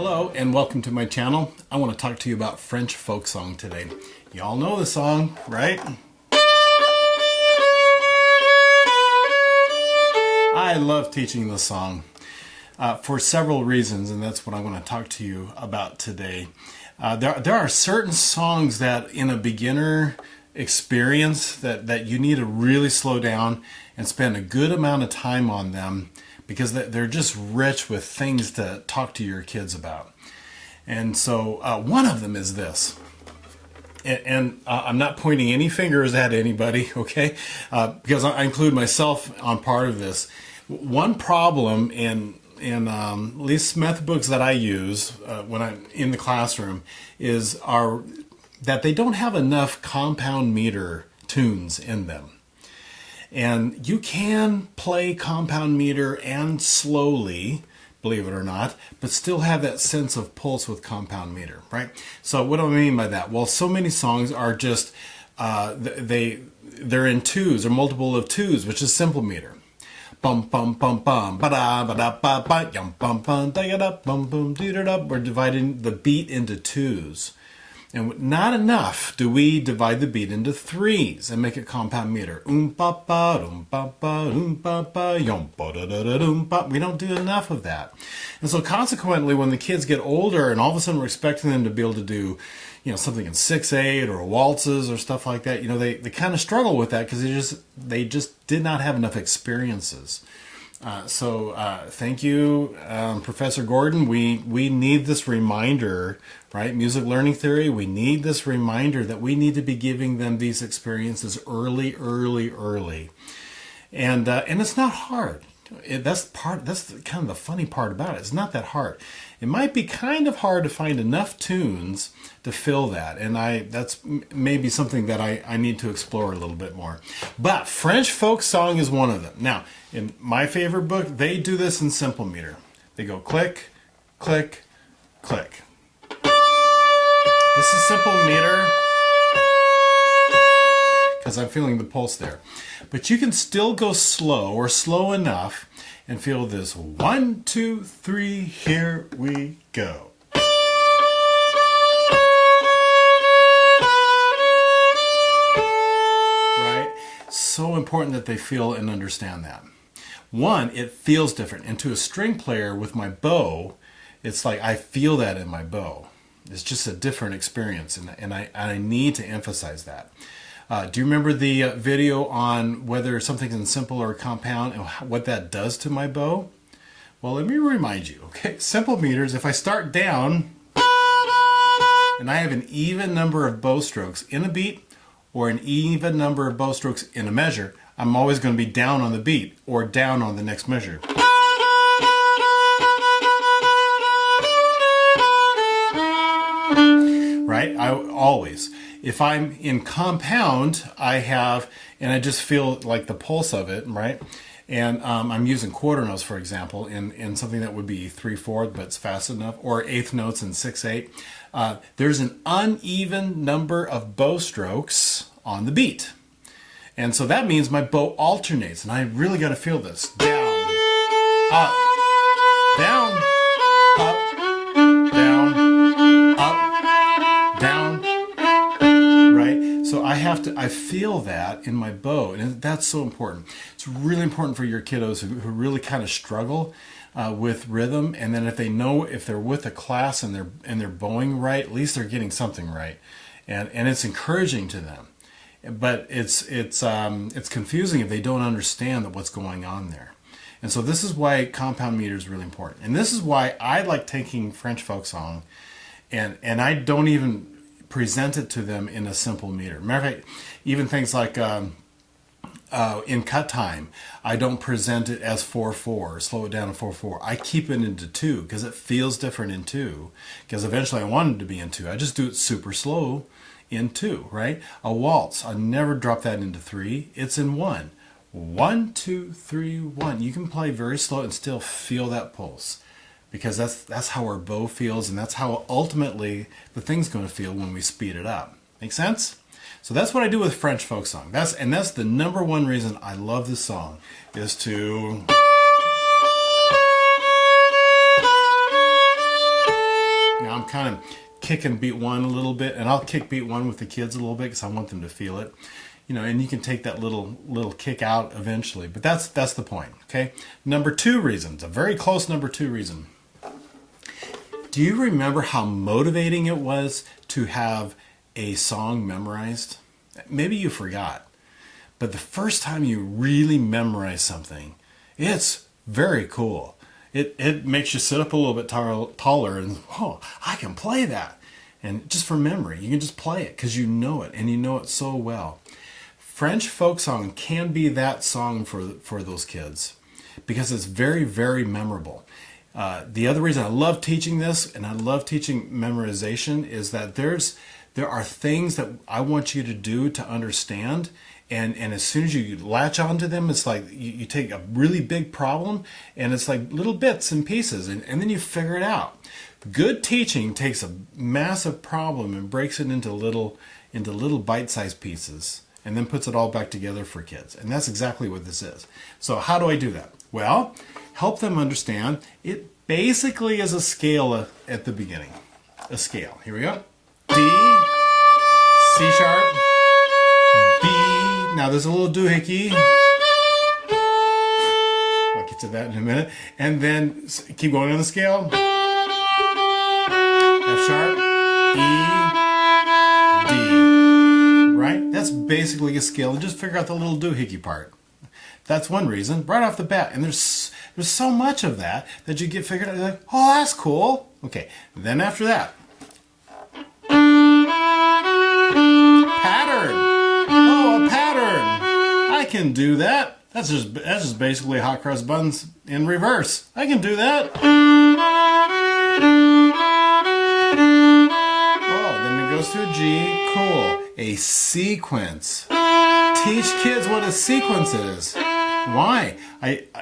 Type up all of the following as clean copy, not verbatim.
Hello and welcome to my channel. I want to talk to you about French folk song today. You all know the song, right? I love teaching this song for several reasons, and that's what I want to talk to you about today. There are certain songs that in a beginner experience that you need to really slow down and spend a good amount of time on them, because they're just rich with things to talk to your kids about. And so one of them is this. And I'm not pointing any fingers at anybody, okay? Because I include myself on part of this. One problem in at least Smith books that I use when I'm in the classroom is that they don't have enough compound meter tunes in them. And you can play compound meter and slowly, believe it or not, but still have that sense of pulse with compound meter, right? So what do I mean by that? Well, so many songs are just, they're in twos or multiple of twos, which is simple meter. Bum bum bum bum ba da ba da ba ba yum bum bum da ya da bum bum dee da da. We're dividing the beat into twos. And not enough do we divide the beat into threes and make it compound meter. Pa pa pa yum pa da da da pa. We don't do enough of that. And so consequently, when the kids get older and all of a sudden we're expecting them to be able to do, something in 6/8 or waltzes or stuff like that, they kind of struggle with that because they just did not have enough experiences. So thank you, Professor Gordon. We need this reminder, right? Music learning theory, we need this reminder that we need to be giving them these experiences early. And it's not hard. That's kind of the funny part about it. It's not that hard. It might be kind of hard to find enough tunes to fill that. And that's maybe something that I need to explore a little bit more. But French folk song is one of them. Now, in my favorite book, they do this in simple meter. They go click, click, click. This is simple meter because I'm feeling the pulse there. But you can still go slow or slow enough and feel this 1, 2, 3, here we go. Right? So important that they feel and understand that. One, it feels different. And to a string player with my bow, it's like I feel that in my bow. It's just a different experience, and I need to emphasize that. Do you remember the video on whether something's in simple or compound and what that does to my bow? Well, let me remind you, okay? Simple meters, if I start down and I have an even number of bow strokes in a beat or an even number of bow strokes in a measure, I'm always going to be down on the beat or down on the next measure. Right? Always. If I'm in compound, and I just feel like the pulse of it, right? And I'm using quarter notes, for example, in something that would be 3/4, but it's fast enough, or eighth notes in 6/8. There's an uneven number of bow strokes on the beat. And so that means my bow alternates, and I really got to feel this. Down, up, down, up, down, up, down, right? So I feel that in my bow, and that's so important. It's really important for your kiddos who really kind of struggle with rhythm, and then if they're with a class and they're bowing right, at least they're getting something right, and it's encouraging to them. But it's confusing if they don't understand what's going on there. And so this is why compound meter is really important. And this is why I like taking French folk song and I don't even present it to them in a simple meter. Matter of fact, even things like in cut time, I don't present it as 4/4, slow it down to 4/4. I keep it into 2 because it feels different in 2. Because eventually I want it to be in 2. I just do it super slow in 2, right? A waltz, I never drop that into 3. It's in 1. 1, 2, 3, 1. You can play very slow and still feel that pulse, because that's how our bow feels, and that's how ultimately the thing's going to feel when we speed it up. Make sense? So that's what I do with French folk song. That's the number one reason I love this song, is to I'm kind of kicking beat one a little bit, and I'll kick beat one with the kids a little bit because I want them to feel it. And you can take that little kick out eventually, but that's the point. Okay. Number 2 reason, a very close number 2 reason. Do you remember how motivating it was to have a song memorized? Maybe you forgot, but the first time you really memorize something, it's very cool. It makes you sit up a little bit taller and, oh, I can play that. And just from memory, you can just play it because you know it, and you know it so well. French folk song can be that song for those kids because it's very, very memorable. The other reason I love teaching this and I love teaching memorization is that there are things that I want you to do to understand, and as soon as you latch onto them, it's like you take a really big problem and it's like little bits and pieces, and then you figure it out. Good teaching takes a massive problem and breaks it into little bite-sized pieces and then puts it all back together for kids. And that's exactly what this is. So how do I do that? Well, help them understand it basically is a scale at the beginning. A scale. Here we go. D, C sharp, B. Now there's a little doohickey. I'll get to that in a minute. And then keep going on the scale. F sharp, E, D. Right? That's basically a scale. Just figure out the little doohickey part. That's one reason, right off the bat. And there's so much of that you get figured out. You're like, oh, that's cool. Okay. Then after that, pattern. Oh, a pattern. I can do that. That's just basically hot cross buns in reverse. I can do that. Oh, then it goes to a G. Cool. A sequence. Teach kids what a sequence is. Why?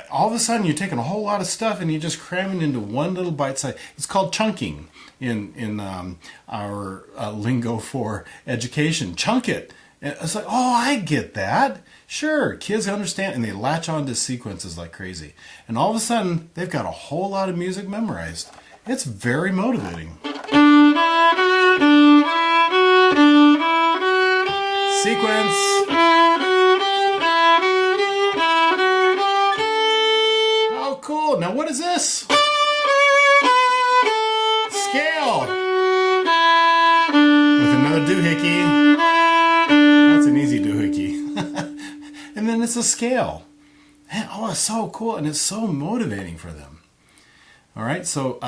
All of a sudden you're taking a whole lot of stuff and you're just cramming into one little bite size. It's called chunking in our lingo for education. Chunk it. And it's like, oh, I get that. Sure, kids understand, and they latch on to sequences like crazy. And all of a sudden, they've got a whole lot of music memorized. It's very motivating. Sequence. Oh, cool. Now what is this? Scale. With another doohickey. That's an easy doohickey. And then it's a scale. Man, oh, it's so cool, and it's so motivating for them. All right, so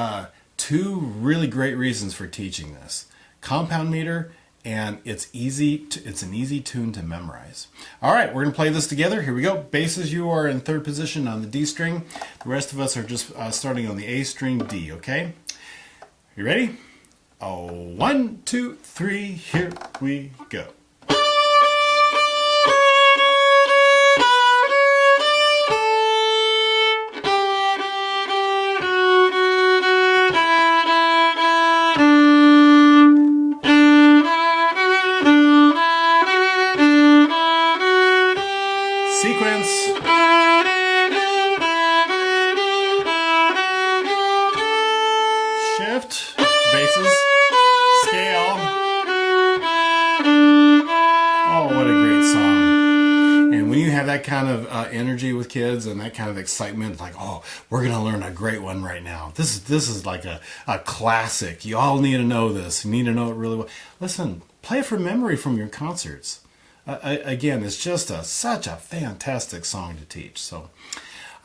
2 really great reasons for teaching this. Compound meter, and it's an easy tune to memorize. All right, we're gonna play this together. Here we go. Basses, you are in 3rd position on the D string. The rest of us are just starting on the A string, D, okay? You ready? Oh, 1, 2, 3, here we go. Sequence. Shift. Basses. Scale. Oh, what a great song. And when you have that kind of energy with kids and that kind of excitement, like, oh, we're going to learn a great one right now. This is like a classic. You all need to know this. You need to know it really well. Listen, play it from memory from your concerts. Again, it's just such a fantastic song to teach. So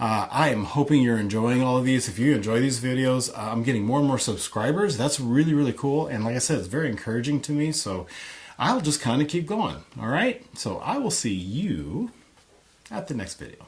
I am hoping you're enjoying all of these. If you enjoy these videos, I'm getting more and more subscribers. That's really, really cool. And like I said, it's very encouraging to me. So I'll just kind of keep going. All right. So I will see you at the next video.